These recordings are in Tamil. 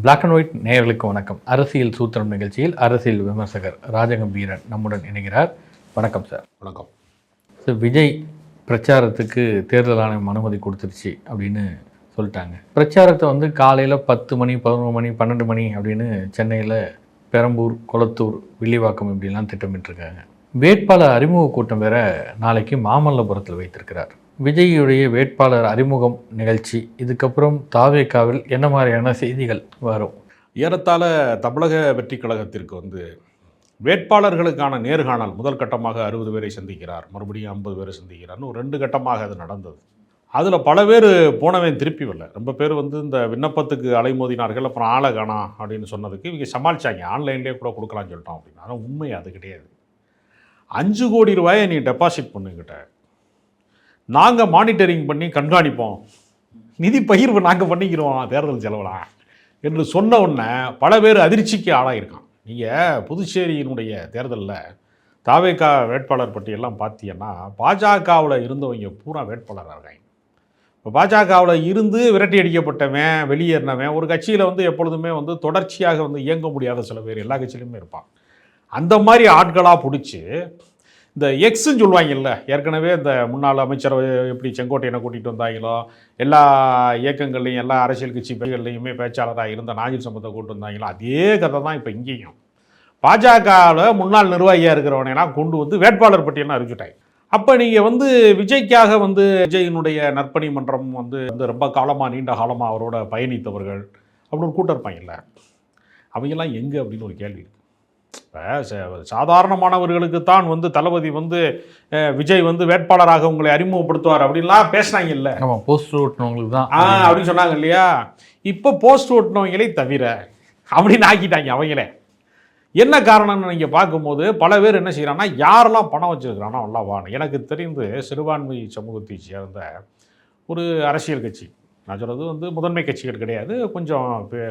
பிளாக் அண்ட் ஒயிட் நேயர்களுக்கு வணக்கம். அரசியல் சூத்திரம் நிகழ்ச்சியில் அரசியல் விமர்சகர் ராஜகம்பீரன் நம்முடன் இணைகிறார். வணக்கம் சார். வணக்கம் சார். விஜய் பிரச்சாரத்துக்கு தேர்தல் ஆணையம் அனுமதி கொடுத்துருச்சு அப்படின்னு சொல்லிட்டாங்க. பிரச்சாரத்தை வந்து காலையில் 10 மணி 11 மணி 12 மணி அப்படின்னு சென்னையில் பெரம்பூர், கொளத்தூர், வில்லிவாக்கம் இப்படிலாம் திட்டமிட்டிருக்காங்க. வேட்பாளர் அறிமுக கூட்டம் வேற நாளைக்கு மாமல்லபுரத்தில் வைத்திருக்கிறார். விஜய்யுடைய வேட்பாளர் அறிமுகம் நிகழ்ச்சி, இதுக்கப்புறம் தாவேகாவில் என்ன மாதிரியான செய்திகள் வரும்? ஏறத்தாழ தமிழக வெற்றி கழகத்திற்கு வேட்பாளர்களுக்கான நேர்காணல் முதல் கட்டமாக 60 பேரை சந்திக்கிறார், மறுபடியும் 50 பேரை சந்திக்கிறார்னு ஒரு 2 கட்டமாக அது நடந்தது. அதில் பல பேர் போனவன் திருப்பி வரல. ரொம்ப பேர் இந்த விண்ணப்பத்துக்கு அலைமோதினார்கள். அப்புறம் ஆளை காணோம் அப்படின்னு சொன்னதுக்கு இவங்க சமாளித்தாங்க, ஆன்லைன்லேயே கூட கொடுக்கலான்னு சொல்லிட்டோம் அப்படின்னு. ஆனால் உண்மை அது கிடையாது. 5 கோடி ரூபாயை நீ டெபாசிட் பண்ணுங்கிட்ட, நாங்கள் மானிட்டரிங் பண்ணி கண்காணிப்போம், நிதி பகிர்வு நாங்கள் பண்ணிக்கிறோம் தேர்தல் செலவலாம் என்று சொன்ன உடனே பல பேர் அதிர்ச்சிக்கு ஆளாயிருக்கான். நீங்கள் புதுச்சேரியினுடைய தேர்தலில் தாவேகா வேட்பாளர் பட்டியெல்லாம் பார்த்தீங்கன்னா பாஜகவில் இருந்தவங்க பூரா வேட்பாளராக இருக்காங்க. இப்போ பாஜகவில் இருந்து விரட்டி அடிக்கப்பட்டவன், வெளியேறினவன், ஒரு கட்சியில் எப்பொழுதுமே தொடர்ச்சியாக இயங்க முடியாத சில பேர் எல்லா கட்சியிலுமே இருப்பான். அந்த மாதிரி ஆட்களாக பிடிச்சி இந்த எக்ஸுன்னு சொல்லுவாங்கல்ல, ஏற்கனவே இந்த முன்னாள் அமைச்சர் எப்படி செங்கோட்டையனை கூட்டிகிட்டு வந்தாங்களோ, எல்லா இயக்கங்கள்லையும் எல்லா அரசியல் கட்சி பேர்கள்லையுமே பேச்சாளராக இருந்த நாஜிர் சம்பத்தை கூட்டு வந்தாங்களோ, அதே கதை தான் இப்போ இங்கேயும். பாஜகவில் முன்னாள் நிர்வாகியாக இருக்கிறவனையெல்லாம் கொண்டு வேட்பாளர் பட்டியலாம் அறிவிச்சுட்டாங்க. அப்போ நீங்கள் விஜய்க்காக விஜயினுடைய நற்பணி மன்றம் ரொம்ப காலமாக நீண்ட காலமாக அவரோட பயணித்தவர்கள் அப்படின்னு ஒரு கூட்டம் இருப்பாங்கல்ல, அவங்கெல்லாம் எங்கே அப்படின்னு ஒரு கேள்வி இருக்குது. இப்போ சாதாரணமானவர்களுக்கு தான் தளபதி விஜய் வேட்பாளராக உங்களை அறிமுகப்படுத்துவார் அப்படின்லாம் பேசினாங்கல்ல. போஸ்ட் ஓட்டினவங்களுக்கு தான் அப்படின்னு சொன்னாங்க இல்லையா. இப்போ போஸ்ட் ஓட்டினவங்களே தவிர அப்படின்னு ஆக்கிட்டாங்க அவங்களே. என்ன காரணம்னு நீங்கள் பார்க்கும்போது பல பேர் என்ன செய்கிறாங்கன்னா, யாரெல்லாம் பணம் வச்சுருக்கிறானோ எல்லாம் வாங்க. எனக்கு தெரிந்து சிறுபான்மை சமூகத்தை சேர்ந்த ஒரு அரசியல் கட்சி, நான் சொல்கிறது முதன்மை கட்சிகள் கிடையாது, கொஞ்சம்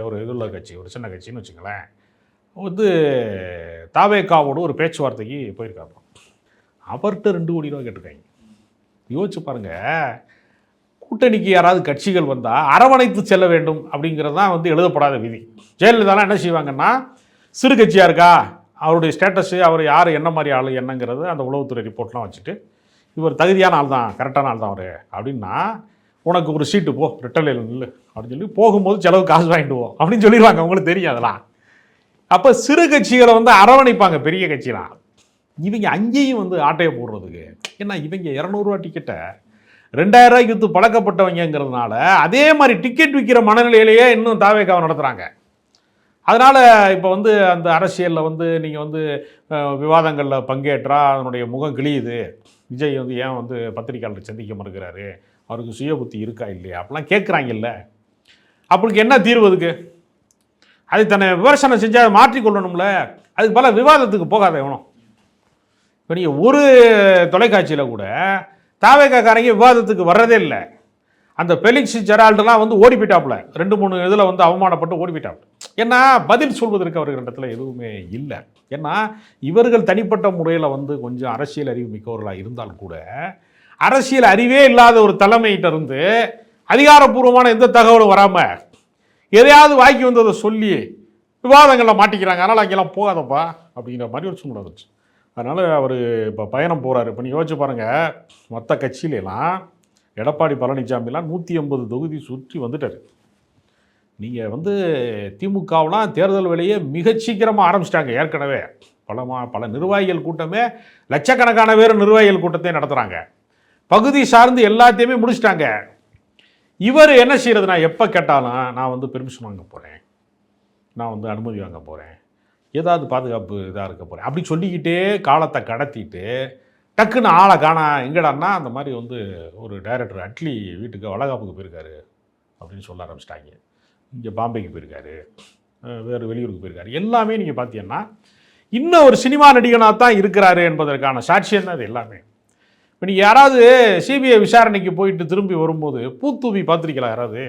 ஒரு இதுள்ள கட்சி, ஒரு சின்ன கட்சின்னு வச்சுங்களேன், தாவேகாவோட ஒரு பேச்சுவார்த்தைக்கு போயிருக்காங்க. அவர்கிட்ட 2 கோடி ரூபா கேட்டிருக்காங்க. யோசிச்சு பாருங்கள், கூட்டணிக்கு யாராவது கட்சிகள் வந்தால் அரவணைத்து செல்ல வேண்டும் அப்படிங்கிறது தான் எழுதப்படாத விதி. ஜெயலலிதாலாம் என்ன செய்வாங்கன்னா, சிறு கட்சியாக இருக்கா, அவருடைய ஸ்டேட்டஸு, அவர் யார் என்ன மாதிரி ஆள் என்னங்கிறது அந்த உளவுத்துறை ரிப்போர்ட்லாம் வச்சுட்டு, இவர் தகுதியான ஆள் தான், கரெக்டான ஆள் தான் அவர் அப்படின்னா, உனக்கு ஒரு சீட்டு போ, ரிட்டர்னில் நில்லு அப்படின்னு சொல்லி போகும்போது செலவு காசு வாங்கிடுவோம் அப்படின்னு சொல்லிடுவாங்க. அவங்களுக்கு தெரியும் அதெல்லாம். அப்போ சிறு கட்சிகளை அரவணைப்பாங்க பெரிய கட்சிலாம். இவங்க அங்கேயும் ஆட்டையை போடுறதுக்கு ஏன்னா இவங்க 200 ரூபா டிக்கெட்டை 2000 ரூபாய்க்கு விற்று பழக்கப்பட்டவங்கிறதுனால அதே மாதிரி டிக்கெட் விற்கிற மனநிலையிலேயே இன்னும் தாவேகாவை நடத்துகிறாங்க. அதனால் இப்போ அந்த அரசியலில் நீங்கள் விவாதங்களில் பங்கேற்றா அதனுடைய முகம் கிழியுது. விஜய் ஏன் பத்திரிகையாளர் சந்திக்க மறுக்கிறாரு, அவருக்கு சுய புத்தி இருக்கா இல்லையா அப்படிலாம் கேட்குறாங்கல்ல. அப்படி என்ன தீர்வு? அதுக்கு அது தன்னை விமர்சனம் செஞ்சால் அதை மாற்றிக்கொள்ளணும்ல. அதுக்கு பல விவாதத்துக்கு போகாத வேணும். இப்போ நீங்கள் ஒரு தொலைக்காட்சியில் கூட தாவேகாக்காரங்க விவாதத்துக்கு வர்றதே இல்லை. அந்த பெலிக்ஸ் ஜெரால்டெலாம் ஓடி போயிட்டாப்புல, 2-3 இதில் அவமானப்பட்டு ஓடி போயிட்டாப்புல. ஏன்னா பதில் சொல்வதற்கு அவர்களிடத்தில் எதுவுமே இல்லை. ஏன்னா இவர்கள் தனிப்பட்ட முறையில் கொஞ்சம் அரசியல் அறிவு மிக்கவர்களாக இருந்தாலும் கூட அரசியல் அறிவே இல்லாத ஒரு தலைமையிட்ட இருந்து அதிகாரப்பூர்வமான எந்த தகவலும் வராமல் எதையாவது வாக்கி வந்ததை சொல்லி விவாதங்களில் மாட்டிக்கிறாங்க. அதனால் அங்கெல்லாம் போகாதப்பா அப்படிங்கிற மாதிரி ஒரு சூழ்நிலை வந்துச்சு. அதனால் அவர் இப்போ பயணம் போகிறாரு. இப்போ நீ யோசிச்சு பாருங்கள், மற்ற கட்சியிலலாம் எடப்பாடி பழனிசாமிலாம் 180 தொகுதி சுற்றி வந்துட்டார். நீங்கள் திமுகவெலாம் தேர்தல் வேலையை மிக சீக்கிரமாக ஆரம்பிச்சிட்டாங்க. ஏற்கனவே பல நிர்வாகிகள் கூட்டமே, லட்சக்கணக்கான பேர் நிர்வாகிகள் கூட்டத்தை நடத்துகிறாங்க. பகுதி சார்ந்து எல்லாத்தையுமே முடிச்சிட்டாங்க. இவர் என்ன செய்கிறது, நான் எப்போ கேட்டாலும் நான் பெர்மிஷன் வாங்க போகிறேன், நான் அனுமதி வாங்க போகிறேன், ஏதாவது பாதுகாப்பு இதாக இருக்க போகிறேன் அப்படி சொல்லிக்கிட்டே காலத்தை கடத்திட்டு டக்குன்னு ஆளை காணா எங்கடான்னா அந்த மாதிரி ஒரு டைரக்டர் அட்லி வீட்டுக்கு வளகாப்புக்கு போயிருக்காரு அப்படின்னு சொல்ல ஆரம்பிச்சிட்டாங்க. இங்கே பாம்பேக்கு போயிருக்காரு, வேறு வெளியூருக்கு போயிருக்காரு. எல்லாமே நீங்கள் பார்த்தீங்கன்னா இன்னும் ஒரு சினிமா நடிகனாக தான் இருக்கிறாரு என்பதற்கான சாட்சியம் தான் இது எல்லாமே. இப்போ நீங்கள் யாராவது சிபிஐ விசாரணைக்கு போயிட்டு திரும்பி வரும்போது பூத்தூவி பார்த்துருக்கலாம் யாராவது?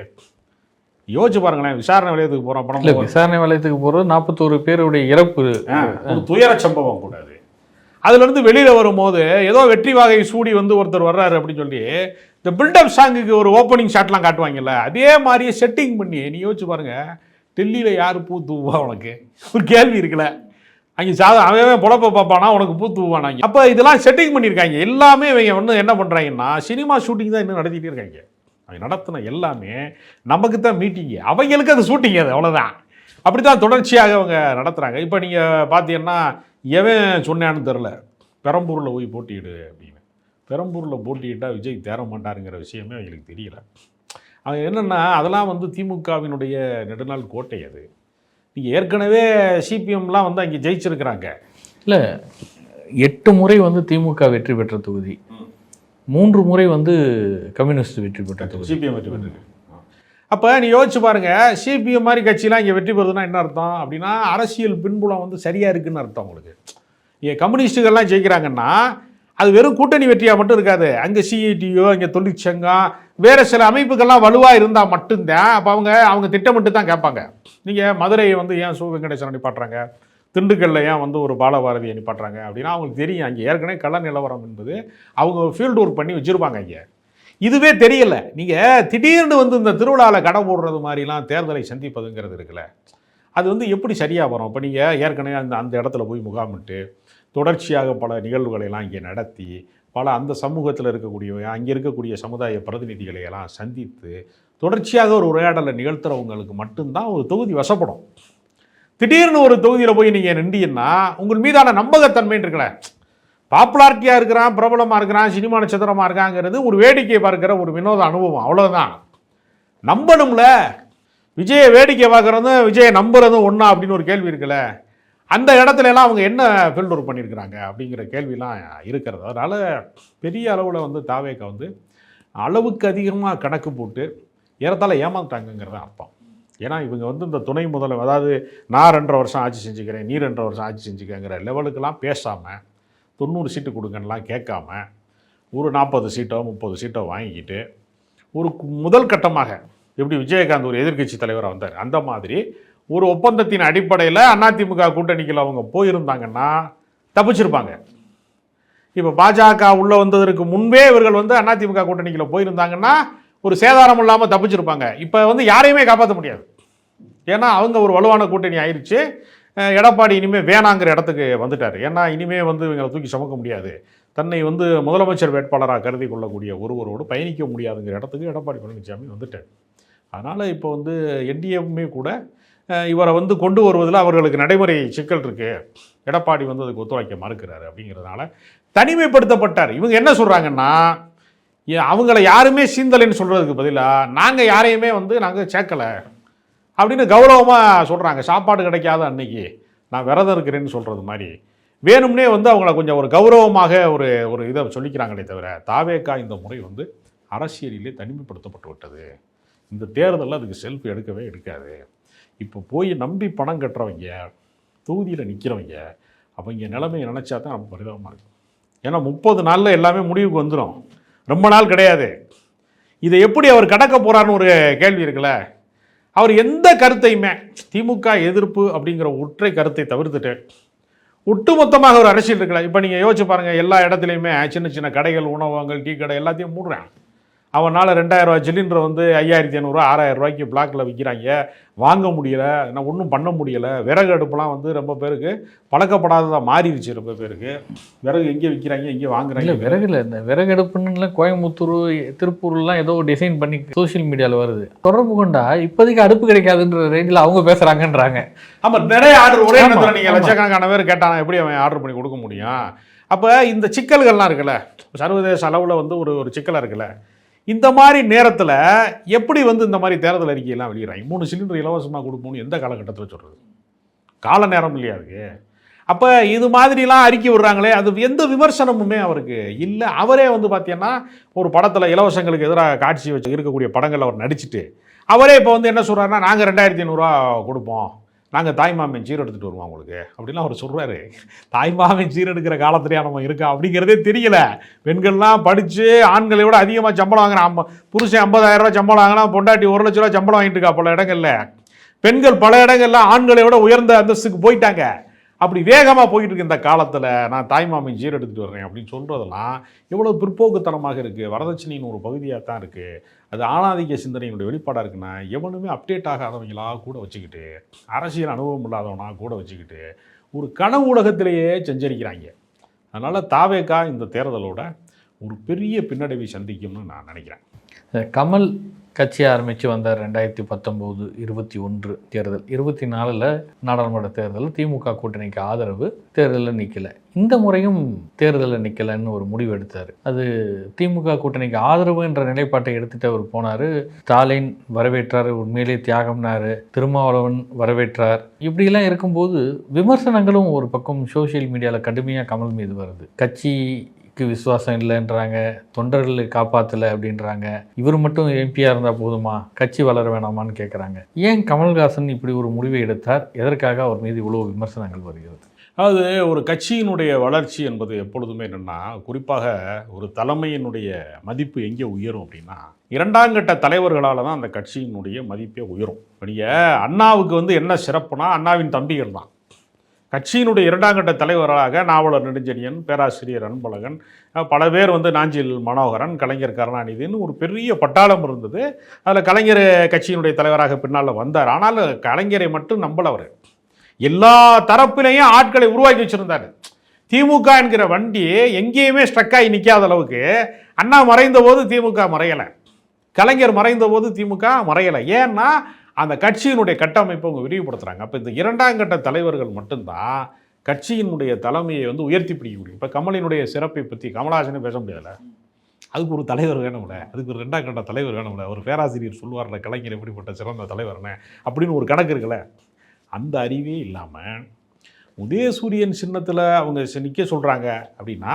யோசிச்சு பாருங்களேன். விசாரணை வளையத்துக்கு போகிறோம், பணம் விசாரணை வளையத்துக்கு போகிறது 41 பேருடைய இறப்பு ஒரு துயர சம்பவம் கூடாது. அதுலேருந்து வெளியில் வரும்போது ஏதோ வெற்றி வாகை சூடி ஒருத்தர் வர்றாரு அப்படின்னு சொல்லி இந்த பில்டப் சாங்குக்கு ஒரு ஓப்பனிங் ஷாட்லாம் காட்டுவாங்கல்ல, அதே மாதிரியே செட்டிங் பண்ணி நீ யோசிச்சு பாருங்கள். டெல்லியில் யார் பூ தூவா உனக்கு ஒரு கேள்வி இருக்குல்ல. அங்கே அவன் பொழப்ப பார்ப்பானா, உனக்கு பூ தூவானாங்க. அப்போ இதெல்லாம் செட்டிங் பண்ணியிருக்காங்க. எல்லாமே இவங்க ஒன்று என்ன பண்ணுறாங்கன்னா சினிமா ஷூட்டிங் தான் இன்னும் நடத்திட்டே இருக்காங்க. அவங்க நடத்தின எல்லாமே நமக்கு தான் மீட்டிங்கு, அவங்களுக்கு அது ஷூட்டிங், அது அவ்வளோதான். அப்படி தான் தொடர்ச்சியாக அவங்க நடத்துகிறாங்க. இப்போ நீங்கள் பார்த்தீங்கன்னா எவன் சொன்னான்னு தெரில, பெரம்பூரில் போய் போட்டியிடு அப்படின்னு. பெரம்பூரில் போட்டியிட்டால் விஜய் தேர மாட்டாருங்கிற விஷயமே அவங்களுக்கு தெரியல. அவங்க என்னென்னா அதெல்லாம் வந்து திமுகவினுடைய நெடுநாள் கோட்டை. அது நீங்கள் ஏற்கனவே சிபிஎம்லாம் வந்து அங்கே ஜெயிச்சிருக்கிறாங்க. இல்லை, 8 முறை வந்து திமுக வெற்றி பெற்ற தொகுதி, 3 முறை வந்து கம்யூனிஸ்ட் வெற்றி பெற்ற தொகுதி, சிபிஎம் வெற்றி பெற்றிருக்கு. அப்போ நீ யோசிச்சு பாருங்கள், சிபிஎம் மாதிரி கட்சியெலாம் இங்கே வெற்றி பெறுதுன்னா என்ன அர்த்தம் அப்படின்னா அரசியல் பின்புலம் வந்து சரியாக இருக்குதுன்னு அர்த்தம் உங்களுக்கு. இங்கே கம்யூனிஸ்ட்டுகள்லாம் ஜெயிக்கிறாங்கன்னா அது வெறும் கூட்டணி வெற்றியாக மட்டும் இருக்காது. அங்கே சிஐடியோ, இங்கே தொழிற்சங்கம், வேறு சில அமைப்புகள்லாம் வலுவாக இருந்தால் மட்டும்தான். அப்போ அவங்க திட்டமிட்டு தான் கேட்பாங்க. நீங்கள் மதுரையை வந்து ஏன் சு வெங்கடேசன் அனுப்பாட்டுறாங்க, திண்டுக்கல்ல ஏன் வந்து ஒரு பாலபாரதி அனுப்பாட்டுறாங்க அப்படின்னா அவங்களுக்கு தெரியும் அங்கே ஏற்கனவே கள நிலவரம் என்பது அவங்க ஃபீல்டு ஒர்க் பண்ணி வச்சுருப்பாங்க. இங்கே இதுவே தெரியலை. நீங்கள் திடீர்னு வந்து இந்த திருவிழாவில் கடை போடுறது மாதிரிலாம் தேர்தலை சந்திப்பதுங்கிறது இருக்குல்ல, அது வந்து எப்படி சரியாக வரும்? இப்போ நீங்கள் ஏற்கனவே அந்த இடத்துல போய் முகாமிட்டு தொடர்ச்சியாக பல நிகழ்வுகளை எல்லாம் இங்கே நடத்தி பல அந்த சமூகத்தில் இருக்கக்கூடியவங்க, அங்கே இருக்கக்கூடிய சமுதாய பிரதிநிதிகளை எல்லாம் சந்தித்து தொடர்ச்சியாக ஒரு உரையாடலை நிகழ்த்துறவங்களுக்கு மட்டும்தான் ஒரு தொகுதி வசப்படும். திடீர்னு ஒரு தொகுதியில் போய் நீங்கள் நின்றீங்கன்னா உங்கள் மீதான நம்பகத்தன்மைன்னு இருக்கல, பாப்புலாரிட்டியாக இருக்கிறான், பிரபலமாக இருக்கிறான், சினிமா நட்சத்திரமாக இருக்காங்கிறது ஒரு வேடிக்கை பார்க்குற ஒரு வினோத அனுபவம், அவ்வளோதான். நம்பணும்ல. விஜயை வேடிக்கை பார்க்குறதும் விஜயை நம்புறதும் ஒன்றா அப்படின்னு ஒரு கேள்வி இருக்குல்ல. அந்த இடத்துல எல்லாம் அவங்க என்ன ஃபீல்டு ஒர்க் பண்ணியிருக்கிறாங்க அப்படிங்கிற கேள்விலாம் இருக்கிறது. அதனால் பெரிய அளவில் வந்து தாவேக்கா வந்து அளவுக்கு அதிகமாக கணக்கு போட்டு ஏறத்தாழ ஏமாந்துட்டாங்கங்கிறத அர்த்தம். ஏன்னா இவங்க வந்து இந்த துணை முதல்வர், அதாவது நான் 2.5 வருஷம் ஆட்சி செஞ்சுக்கிறேன், நீ 2.5 வருஷம் ஆட்சி செஞ்சுக்கங்கிற லெவலுக்கெல்லாம் பேசாமல் 90 சீட்டு கொடுங்கன்னெலாம் கேட்காம ஒரு 40 சீட்டோ 30 சீட்டோ வாங்கிக்கிட்டு ஒரு முதல் கட்டமாக எப்படி விஜயகாந்த் ஒரு எதிர்க்கட்சி தலைவராக வந்தார், அந்த மாதிரி ஒரு ஒப்பந்தத்தின் அடிப்படையில் அதிமுக கூட்டணிக்குள்ள அவங்க போயிருந்தாங்கன்னா தப்பிச்சிருப்பாங்க. இப்போ பாஜக உள்ளே வந்ததற்கு முன்பே இவர்கள் வந்து அதிமுக கூட்டணிக்குள்ள போயிருந்தாங்கன்னா ஒரு சேதாரம் இல்லாமல் தப்பிச்சிருப்பாங்க. இப்போ வந்து யாரையுமே காப்பாற்ற முடியாது. ஏன்னா அவங்க ஒரு வலுவான கூட்டணி ஆயிடுச்சு. எடப்பாடி இனிமேல் வேணாங்கிற இடத்துக்கு வந்துட்டார். ஏன்னா இனிமேல் வந்து இவங்களை தூக்கி சுமக்க முடியாது, தன்னை வந்து முதலமைச்சர் வேட்பாளராக கருதி கொள்ளக்கூடிய ஒருவரோடு பயணிக்க முடியாதுங்கிற இடத்துக்கு எடப்பாடி பழனிசாமி வந்துட்டார். அதனால் இப்போ வந்து என்டிஏவுமே கூட இவரை வந்து கொண்டு வருவதில் அவர்களுக்கு நடைமுறை சிக்கல் இருக்குது. எடப்பாடி வந்து அதுக்கு ஒத்துழைக்க மறுக்கிறாரு. அப்படிங்கிறதுனால தனிமைப்படுத்தப்பட்டார். இவங்க என்ன சொல்கிறாங்கன்னா அவங்கள யாருமே சீந்தலைன்னு சொல்கிறதுக்கு பதிலாக நாங்கள் யாரையுமே வந்து நாங்கள் சேர்க்கலை அப்படின்னு கௌரவமாக சொல்கிறாங்க. சாப்பாடு கிடைக்காத அன்னைக்கு நான் விரதம் இருக்கிறேன்னு சொல்கிறது மாதிரி வேணும்னே வந்து அவங்கள கொஞ்சம் ஒரு கௌரவமாக ஒரு இதை சொல்லிக்கிறாங்களே தவிர தாவேக்கா இந்த முறை வந்து அரசியலிலே தனிமைப்படுத்தப்பட்டு விட்டது. இந்த தேர்தலில் அதுக்கு செல்ஃப் எடுக்கவே எடுக்காது. இப்போ போய் நம்பி பணம் கட்டுறவங்க, தொகுதியில் நிற்கிறவங்க, அவங்க நிலைமையை நினச்சா தான் ரொம்ப பரிதாபமாக இருக்கும். ஏன்னா 30 நாளில் எல்லாமே முடிவுக்கு வந்துடும், ரொம்ப நாள் கிடையாது. இதை எப்படி அவர் கடக்க போகிறான்னு ஒரு கேள்வி இருக்குல்ல. அவர் எந்த கருத்தையுமே திமுக எதிர்ப்பு அப்படிங்கிற ஒற்றை கருத்தை தவிர்த்துட்டு ஒட்டுமொத்தமாக ஒரு அரசியல் இருக்குல்ல. இப்போ நீங்கள் யோசிச்சு பாருங்கள், எல்லா இடத்துலையுமே சின்ன சின்ன கடைகள், உணவகங்கள், டீ கடை எல்லாத்தையும் மூடுறான். அவனால் 2000 ரூபா சிலிண்டர் வந்து 5500 6000 ரூபாய்க்கு பிளாக்கில் விற்கிறாங்க, வாங்க முடியலை, நான் ஒன்றும் பண்ண முடியலை. விறகு அடுப்புலாம் வந்து ரொம்ப பேருக்கு பழக்கப்படாததாக மாறிடுச்சு. ரொம்ப பேருக்கு விறகு எங்கே விற்கிறாங்க, எங்கே வாங்குறாங்க. இல்லை விறகு இல்லை, இந்த விறகு அடுப்புன்னு கோயம்புத்தூர் திருப்பூர்லாம் ஏதோ டிசைன் பண்ணி சோஷியல் மீடியாவில் வருது. தொடர்பு கொண்டா இப்போதைக்கு அடுப்பு கிடைக்காதுன்ற ரேஞ்சில் அவங்க பேசுகிறாங்கன்றாங்க. ஆமாம், நிறைய ஆர்டர் ஒரே நேரத்தில் நீங்கள் லட்சக்கணக்கான பேர் கேட்டாங்க, எப்படி அவன் ஆர்டர் பண்ணி கொடுக்க முடியும்? அப்போ இந்த சிக்கல்கள்லாம் இருக்குல்ல, சர்வதேச அளவில் வந்து ஒரு சிக்கலாக இருக்குல்ல. இந்த மாதிரி நேரத்தில் எப்படி வந்து இந்த மாதிரி தேர்தல் அறிக்கையெல்லாம் வெளியிடறாங்க? 3 சிலிண்டர் இலவசமாக கொடுப்போம்னு எந்த காலகட்டத்தில் சொல்கிறது? கால நேரம் இல்லையா அதுக்கு? அப்போ இது மாதிரிலாம் அறிக்கை விடுறாங்களே, அது எந்த விமர்சனமுமே அவருக்கு இல்லை. அவரே வந்து பார்த்தீங்கன்னா ஒரு படத்தில் இலவசங்களுக்கு எதிராக காட்சி வச்சு இருக்கக்கூடிய படங்கள் அவர் நடிச்சுட்டு அவரே இப்போ வந்து என்ன சொல்கிறாருன்னா, நாங்கள் 2500 கொடுப்போம், நாங்கள் தாய்மாமன் சீர் எடுத்துகிட்டு வருவோம் உங்களுக்கு அப்படின்லாம் அவர் சொல்கிறாரு. தாய்மாமன் சீர் எடுக்கிற காலத்துலேயே நம்ம இருக்கா அப்படிங்கிறதே தெரியல. பெண்கள்லாம் படித்து ஆண்களை விட அதிகமாக சம்பளம் வாங்குறான். புருஷன் 50,000 ரூபா சம்பளம் வாங்கினா பொண்டாட்டி 1 லட்ச ரூபா சம்பளம் வாங்கிட்டு இருக்கா பல இடங்களில். பெண்கள் பல இடங்களில் ஆண்களை விட உயர்ந்த அந்தஸ்துக்கு போயிட்டாங்க. அப்படி வேகமாக போயிட்டு இருக்க இந்த காலத்தில் நான் தாய்மாமன் ஜீரோ எடுத்துகிட்டு வர்றேன் அப்படின்னு சொல்கிறதெல்லாம் எவ்வளோ பிற்போக்குத்தனமாக இருக்குது. வரதட்சணையின் ஒரு பகுதியாக தான் இருக்குது. அது ஆணாதிக்க சிந்தனையினுடைய வெளிப்பாடாக இருக்குன்னா எவனுமே அப்டேட் ஆகாதவங்களாக கூட வச்சுக்கிட்டு, அரசியல் அனுபவம் இல்லாதவனாக கூட வச்சுக்கிட்டு ஒரு கனவு உலகத்திலேயே செஞ்சரிக்கிறாங்க. அதனால் தாவேகா இந்த தேர்தலோட ஒரு பெரிய பின்னடைவை சந்திக்கும்னு நான் நினைக்கிறேன். கமல் கட்சி ஆரம்பித்து வந்தார் 2019, 21 தேர்தல். 24 நாடாளுமன்ற தேர்தல் திமுக கூட்டணிக்கு ஆதரவு, தேர்தலில் நிற்கலை. இந்த முறையும் தேர்தலில் நிற்கலைன்னு ஒரு முடிவு எடுத்தார். அது திமுக கூட்டணிக்கு ஆதரவு என்ற நிலைப்பாட்டை எடுத்துகிட்டு அவர் போனார். ஸ்டாலின் வரவேற்றார், உண்மையிலே தியாகம்னாரு. திருமாவளவன் வரவேற்றார். இப்படிலாம் இருக்கும்போது விமர்சனங்களும் ஒரு பக்கம் சோஷியல் மீடியாவில் கடுமையாக கமல் மீது வருது. கட்சிக்கு விசுவாசம் இல்லைன்றாங்க, தொண்டர்களை காப்பாற்றலை அப்படின்றாங்க, இவர் மட்டும் எம்பியாக இருந்தால் போதுமா, கட்சி வளர வேணாமான்னு கேட்குறாங்க. ஏன் கமல்ஹாசன் இப்படி ஒரு முடிவை எடுத்தார்? எதற்காக அவர் மீது இவ்வளோ விமர்சனங்கள் வருகிறது? அதாவது ஒரு கட்சியினுடைய வளர்ச்சி என்பது எப்பொழுதுமே என்னென்னா, குறிப்பாக ஒரு தலைமையினுடைய மதிப்பு எங்கே உயரும் அப்படின்னா, இரண்டாம் கட்ட தலைவர்களால் தான் அந்த கட்சியினுடைய மதிப்பே உயரும். இப்போ நீங்கள் அண்ணாவுக்கு என்ன சிறப்புனா, அண்ணாவின் தம்பிகள் தான் கட்சியினுடைய இரண்டாம் கட்ட தலைவர்களாக நாவலர் நெடுஞ்செழியன், பேராசிரியர் அன்பழகன், பல பேர் நாஞ்சில் மனோகரன், கலைஞர் கருணாநிதினு ஒரு பெரிய பட்டாளம் இருந்தது. அதில் கலைஞர் கட்சியினுடைய தலைவராக பின்னால் வந்தார். ஆனால் கலைஞரை மட்டும் நம்பலவர், எல்லா தரப்பிலையும் ஆட்களை உருவாக்கி வச்சுருந்தார். திமுக என்கிற வண்டி எங்கேயுமே ஸ்ட்ரக்காகி நிற்காத அளவுக்கு அண்ணா மறைந்த போது திமுக மறையலை, கலைஞர் மறைந்த போது திமுக மறையலை. ஏன்னா அந்த கட்சியினுடைய கட்டமைப்பை அவங்க விரிவுபடுத்துகிறாங்க. அப்போ இந்த இரண்டாம் கட்ட தலைவர்கள் மட்டும்தான் கட்சியினுடைய தலைமையை உயர்த்தி பிடிக்க முடியும். இப்போ கமலினுடைய சிறப்பை பற்றி கமலஹாசனே பேச முடியாதுல்ல, அதுக்கு ஒரு தலைவர் வேணும்ல, அதுக்கு ஒரு ரெண்டாம் கட்ட தலைவர் வேணும்ல. ஒரு பேராசிரியர் சொல்லுவார்ல, கலைஞர் எப்படிப்பட்ட சிறந்த தலைவர்னு அப்படின்னு ஒரு கணக்கு இருக்குல்ல. அந்த அறிவே இல்லாமல் உதயசூரியன் சின்னத்தில் அவங்க நிற்க சொல்கிறாங்க அப்படின்னா,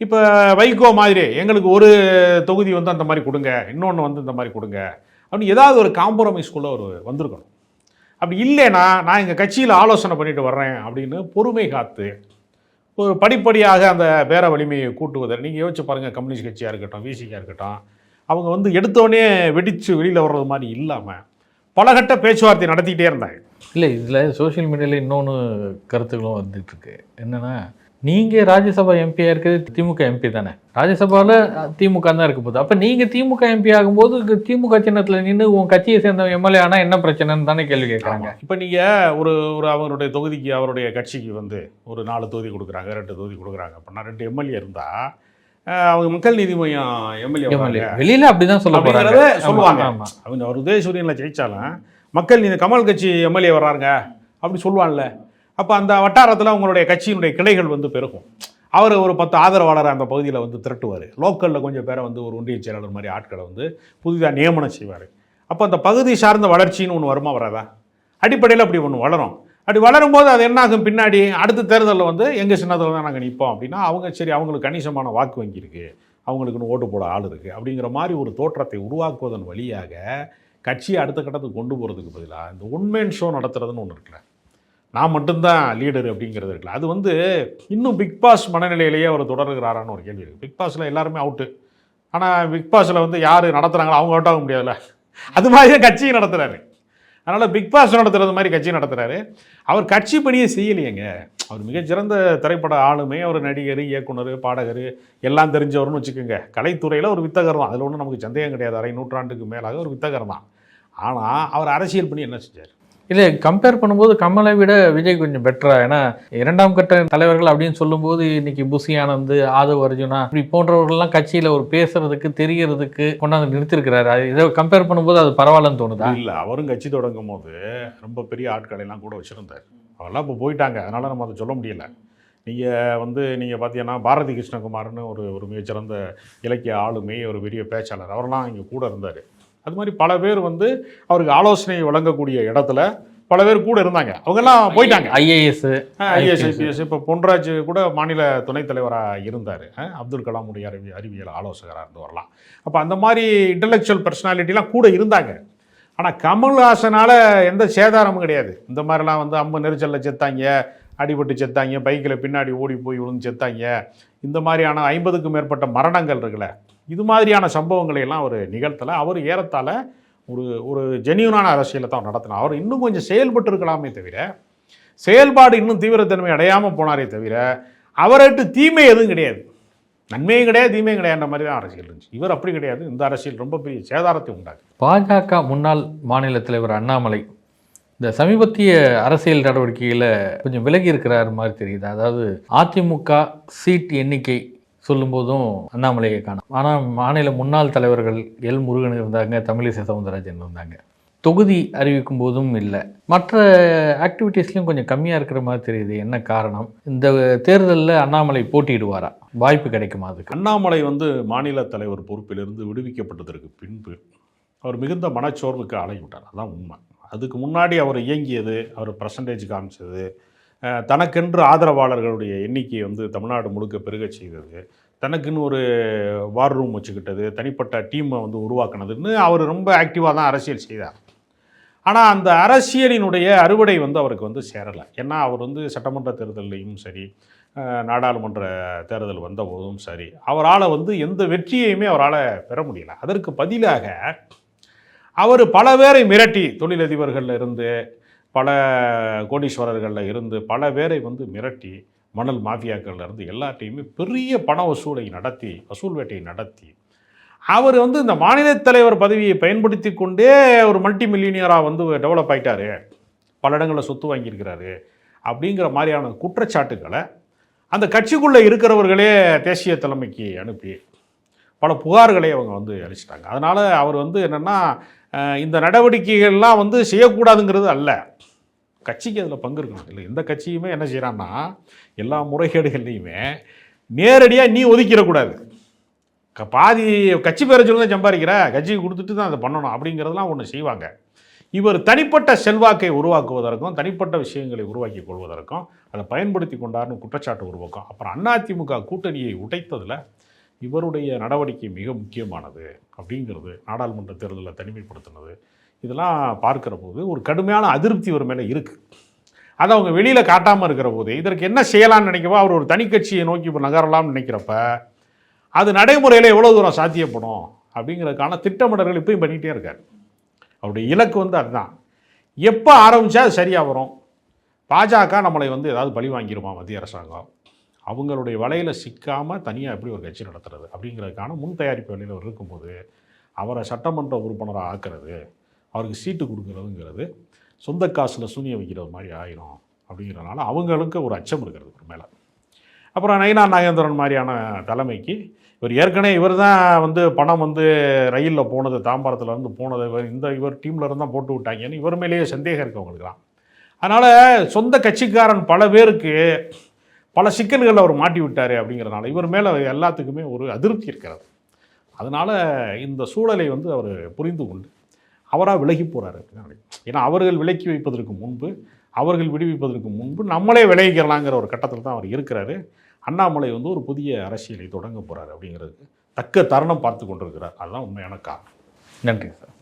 இப்போ வைகோ மாதிரி எங்களுக்கு ஒரு தொகுதி அந்த மாதிரி கொடுங்க, இன்னொன்று இந்த மாதிரி கொடுங்க அப்படின்னு ஏதாவது ஒரு காம்ப்ரமைஸ்குள்ளே ஒரு வந்திருக்கணும். அப்படி இல்லைன்னா நான் எங்கள் கட்சியில் ஆலோசனை பண்ணிட்டு வர்றேன் அப்படின்னு பொறுமை காத்து ஒரு படிப்படியாக அந்த பேர வலிமையை கூட்டுவதை நீங்கள் யோசிச்சு பாருங்கள். கம்யூனிஸ்ட் கட்சியாக இருக்கட்டும், விசிகாக இருக்கட்டும், அவங்க எடுத்தோடனே வெடித்து வெளியில் வர்றது மாதிரி இல்லாமல் பலகட்ட பேச்சுவார்த்தை நடத்திக்கிட்டே இருந்தாங்க. இல்லை, இதில் சோஷியல் மீடியாவில் இன்னொன்று கருத்துக்களும் வந்துட்டுருக்கு. என்னென்னா, நீங்கள் ராஜ்யசபா எம்பியாக இருக்கிறது திமுக எம்பி தானே, ராஜ்யசபாவில் திமுக தான் இருக்க போகுது. அப்போ நீங்கள் திமுக எம்பி ஆகும்போது திமுக சின்னத்தில் நின்று உன் கட்சியை சேர்ந்த எம்எல்ஏ ஆனால் என்ன பிரச்சனைன்னு தானே கேள்வி கேட்குறாங்க. இப்போ நீங்கள் ஒரு அவருடைய தொகுதிக்கு, அவருடைய கட்சிக்கு ஒரு 4 தொகுதி கொடுக்குறாங்க, 2 தொகுதி கொடுக்குறாங்க அப்படின்னா 2 எம்எல்ஏ இருந்தால் அவங்க மக்கள் நீதி மையம் எம்எல்ஏ வெளியில் அப்படி தான் சொல்லுவாங்க. அவங்க அவர் உதயசூரியனில் ஜெயிச்சாலும் மக்கள் நீதி கமல் கட்சி எம்எல்ஏ வர்றாங்க அப்படி சொல்லுவான்ல. அப்போ அந்த வட்டாரத்தில் உங்களுடைய கட்சியினுடைய கிளைகள் பெருகும். அவர் ஒரு 10 ஆதரவாளரை அந்த பகுதியில் திரட்டுவார். லோக்கலில் கொஞ்சம் பேரை ஒரு ஒன்றிய செயலாளர் மாதிரி ஆட்களை புதிதாக நியமனம் செய்வார். அப்போ அந்த பகுதி சார்ந்த வளர்ச்சின்னு ஒன்று வருமா வராதா? அடிப்படையில் அப்படி ஒன்று வளரும். அப்படி வளரும்போது அது என்ன ஆகும், பின்னாடி அடுத்த தேர்தலில் எங்கள் சின்னத்தில் தான் நாங்கள் நிற்போம் அப்படின்னா அவங்க சரி, அவங்களுக்கு கணிசமான வாக்கு வங்கி இருக்குது, அவங்களுக்குன்னு ஓட்டு போட ஆள் இருக்குது அப்படிங்கிற மாதிரி ஒரு தோற்றத்தை உருவாக்குவதன் வழியாக கட்சியை அடுத்த கட்டத்துக்கு கொண்டு போகிறதுக்கு பதிலாக இந்த ஒன்மேன் ஷோ நடத்துறதுன்னு ஒன்று இருக்குல்ல, நான் மட்டும்தான் லீடர் அப்படிங்கிறது இருக்குல்ல, அது இன்னும் பிக் பாஸ் மனநிலையிலேயே அவர் தொடர்கிறாரான்னு ஒரு கேள்வி இருக்குது. பிக் பாஸில் எல்லாருமே அவுட்டு, ஆனால் பிக் பாஸில் யார் நடத்துகிறாங்களோ அவங்க அவுட் ஆக முடியாதுல்ல, அது மாதிரி தான் கட்சியை நடத்துகிறாரு. அதனால் பிக் பாஸ் நடத்துகிறது மாதிரி கட்சி நடத்துகிறாரு. அவர் கட்சி பணியை செய்யலையேங்க. அவர் மிகச்சிறந்த திரைப்பட ஆளுமை, அவர் நடிகர், இயக்குனர், பாடகர் எல்லாம் தெரிஞ்சவர்னு வச்சுக்கோங்க. கலைத்துறையில் ஒரு வித்தகர் தான், அதில் ஒன்றும் நமக்கு சந்தேகம் கிடையாது. அரை நூற்றாண்டுக்கு மேலாக ஒரு வித்தகர் தான். ஆனால் அவர் அரசியல் பண்ணி என்ன செஞ்சார்? இல்லை, கம்பேர் பண்ணும்போது கமலை விட விஜய் கொஞ்சம் பெட்டரா. ஏன்னா 2ஆம் கட்ட தலைவர்கள் அப்படின்னு சொல்லும்போது இன்னைக்கு புசி ஆனந்த், ஆதவ் அர்ஜுனா இப்படி போன்றவர்கள்லாம் கட்சியில் ஒரு பேசுறதுக்கு தெரியறதுக்கு கொண்டாந்து நிறுத்திருக்கிறாரு. இதை கம்பேர் பண்ணும்போது அது பரவாயில்லன்னு தோணுதா? இல்லை, அவரும் கட்சி தொடங்கும் போது ரொம்ப பெரிய ஆட்களை எல்லாம் கூட வச்சுருந்தார். அவெல்லாம் இப்போ போயிட்டாங்க, அதனால் நம்ம அதை சொல்ல முடியலை. நீங்கள் பார்த்தீங்கன்னா பாரதி கிருஷ்ணகுமார்னு ஒரு மிகச்சிறந்த இலக்கிய ஆளுமை, ஒரு பெரிய பேச்சாளர், அவரெல்லாம் இங்கே கூட இருந்தார். அது மாதிரி பல பேர் அவருக்கு ஆலோசனை வழங்கக்கூடிய இடத்துல பல பேர் கூட இருந்தாங்க. அவங்கெல்லாம் போயிட்டாங்க. IAS, IPS. இப்போ பொன்ராஜ் கூட மாநில துணைத் தலைவராக இருந்தார். அப்துல் கலாமுடைய அறிவியல் ஆலோசகராக இருந்து வரலாம். அப்போ அந்த மாதிரி இன்டலெக்சுவல் பர்சனாலிட்டிலாம் கூட இருந்தாங்க. ஆனால் கமல்ஹாசனால் எந்த சேதாரமும் கிடையாது. இந்த மாதிரிலாம் அம்பு நெரிச்சலில் செத்தாங்க, அடிபட்டு செத்தாங்க, பைக்கில் பின்னாடி ஓடி போய் விழுந்து செத்தாங்க, இந்த மாதிரியான 50க்கும் மேற்பட்ட மரணங்கள் இருக்குல்ல, இது மாதிரியான சம்பவங்களை எல்லாம் அவர் நிகழ்த்தலை. அவர் ஏறத்தாழ ஒரு ஜென்யூனான அரசியலை தான் நடத்தினார். அவர் இன்னும் கொஞ்சம் செயல்பட்டு இருக்கலாமே தவிர, செயல்பாடு இன்னும் தீவிரத்தன்மை அடையாமல் போனாரே தவிர அவர்கிட்ட தீமை எதுவும் கிடையாது, நன்மையும் கிடையாது தீமையும் கிடையாதுன்ற மாதிரி தான் அரசியல் இருந்துச்சு. இவர் அப்படி கிடையாது. இந்த அரசியல் ரொம்ப பெரிய சேதாரத்தை உண்டாக்கு. பாஜக முன்னாள் மாநில தலைவர் அண்ணாமலை இந்த சமீபத்திய அரசியல் நடவடிக்கையில் கொஞ்சம் விலகி இருக்கிறார் மாதிரி தெரியுது. அதாவது அதிமுக சீட் எண்ணிக்கை சொல்லும்போதும் அண்ணாமலையை காணும். ஆனால் மாநில முன்னாள் தலைவர்கள் எல் முருகன் இருந்தாங்க, தமிழிசை சவுந்தரராஜன் இருந்தாங்க. தொகுதி அறிவிக்கும் போதும் இல்லை. மற்ற ஆக்டிவிட்டீஸ்லையும் கொஞ்சம் கம்மியாக இருக்கிற மாதிரி தெரியுது. என்ன காரணம்? இந்த தேர்தலில் அண்ணாமலை போட்டியிடுவாரா? வாய்ப்பு கிடைக்குமா அதுக்கு? அண்ணாமலை மாநில தலைவர் பொறுப்பிலிருந்து விடுவிக்கப்பட்டதற்கு பின்பு அவர் மிகுந்த மனச்சோர்வுக்கு ஆளாகிவிட்டார். அதான் உண்மை. அதுக்கு முன்னாடி அவர் இயங்கியது, அவர் பர்சன்டேஜ் காமிச்சது, தனக்கென்று ஆதரவாளர்களுடைய எண்ணிக்கையை தமிழ்நாடு முழுக்க பெருக செய்தது, தனக்குன்னு ஒரு வார் ரூம் வச்சுக்கிட்டது, தனிப்பட்ட டீமை உருவாக்குனதுன்னு அவர் ரொம்ப ஆக்டிவாக தான் அரசியல் செய்தார். ஆனால் அந்த அரசியலினுடைய அறுவடை அவருக்கு சேரலை. ஏன்னா அவர் சட்டமன்ற தேர்தலையும் சரி, நாடாளுமன்ற தேர்தல் வந்த போதும் சரி, அவரால் எந்த வெற்றியையுமே அவரால் பெற முடியலை. அதற்கு பதிலாக அவர் பல பேரை மிரட்டி, தொழிலதிபர்களில் இருந்து பல கோடீஸ்வரர்களில் இருந்து பல பேரை மிரட்டி, மணல் மாஃபியாக்கள்ல இருந்து எல்லாத்தையுமே பெரிய பண வசூல் வேட்டையை நடத்தி அவர் இந்த மாநில தலைவர் பதவியை பயன்படுத்தி கொண்டே ஒரு மல்டி மில்லியனியராக டெவலப் ஆகிட்டாரு, பல இடங்களில் சொத்து வாங்கியிருக்கிறாரு அப்படிங்கிற மாதிரியான குற்றச்சாட்டுக்களை அந்த கட்சிக்குள்ளே இருக்கிறவர்களே தேசிய தலைமைக்கு அனுப்பி பல புகார்களை அவங்க அளிச்சிட்டாங்க. அதனால் அவர் என்னென்னா இந்த நடவடிக்கைகள்லாம் செய்யக்கூடாதுங்கிறது அல்ல, கட்சிக்கு அதில் பங்கு இருக்கணும். இல்லை எந்த கட்சியுமே என்ன செய்கிறான்னா எல்லா முறைகேடுகள்லையுமே நேரடியாக நீ ஒதுக்கிடக்கூடாது, பாதி கட்சி பேரை சொல்லி தான் சம்பாதிக்கிற, கட்சிக்கு கொடுத்துட்டு தான் அதை பண்ணணும் அப்படிங்கிறதுலாம் ஒன்று செய்வாங்க. இவர் தனிப்பட்ட செல்வாக்கை உருவாக்குவதற்கும் தனிப்பட்ட விஷயங்களை உருவாக்கி கொள்வதற்கும் அதை பயன்படுத்தி கொண்டார்னு குற்றச்சாட்டு உருவாக்கும். அப்புறம் அதிமுக கூட்டணியை உடைத்ததில் இவருடைய நடவடிக்கை மிக முக்கியமானது அப்படிங்கிறது, நாடாளுமன்ற தேர்தலில் தனிமைப்படுத்தினது, இதெல்லாம் பார்க்குற போது ஒரு கடுமையான அதிருப்தி ஒரு மேலே இருக்குது. அதை அவங்க வெளியில் காட்டாமல் இருக்கிற போது இதற்கு என்ன செய்யலாம்னு நினைக்கவோ அவர் ஒரு தனி கட்சியை நோக்கி இப்போ நகரலாம்னு நினைக்கிறப்ப அது நடைமுறையில் எவ்வளோ தூரம் சாத்தியப்படும் அப்படிங்கிறதுக்கான திட்டமிடல்கள் இப்பயும் பண்ணிகிட்டே இருக்கார். அவருடைய இலக்கு அதுதான். எப்போ ஆரம்பித்தா அது சரியாக வரும்? பாஜக நம்மளை ஏதாவது பழி வாங்கிடுமா மத்திய அரசாங்கம், அவங்களுடைய வலையில் சிக்காமல் தனியாக எப்படி ஒரு கட்சி நடத்துறது அப்படிங்கிறதுக்கான முன் தயாரிப்பு வேலையில் அவர் இருக்கும்போது அவரை சட்டமன்ற உறுப்பினராக ஆக்கிறது, அவருக்கு சீட்டு கொடுக்குறதுங்கிறது சொந்த காசில் சூனியம் வைக்கிறது மாதிரி ஆயிரும் அப்படிங்கிறதுனால அவங்களுக்கு ஒரு அச்சம் இருக்கிறது ஒரு மேலே. அப்புறம் நயினா நாகேந்திரன் மாதிரியான தலைமைக்கு இவர் ஏற்கனவே இவர் தான் பணம் ரயிலில் போனது, தாம்பரத்தில் போனது இவர் டீமில் இருந்தால் போட்டு விட்டாங்கன்னு இவர் மேலேயே சந்தேகம் இருக்குது அவங்களுக்குலாம். அதனால் சொந்த கட்சிக்காரன் பல பேருக்கு பல சிக்கல்களில் அவர் மாட்டி விட்டார் அப்படிங்கிறதுனால இவர் மேலே எல்லாத்துக்குமே ஒரு அதிருப்தி இருக்கிறது. அதனால் இந்த சூழலை அவர் புரிந்து கொண்டு அவராக விலகி போகிறாரு. ஏன்னா அவர்கள் விலக்கி வைப்பதற்கு முன்பு, அவர்கள் விடுவிப்பதற்கு முன்பு நம்மளே விலகிக்கலாங்கிற ஒரு கட்டத்தில் தான் அவர் இருக்கிறாரு. அண்ணாமலை ஒரு புதிய அரசியலை தொடங்க போகிறார் அப்படிங்கிறதுக்கு தக்க தருணம் பார்த்து கொண்டிருக்கிறார். அதுதான் உண்மையான காரணம். நன்றி சார்.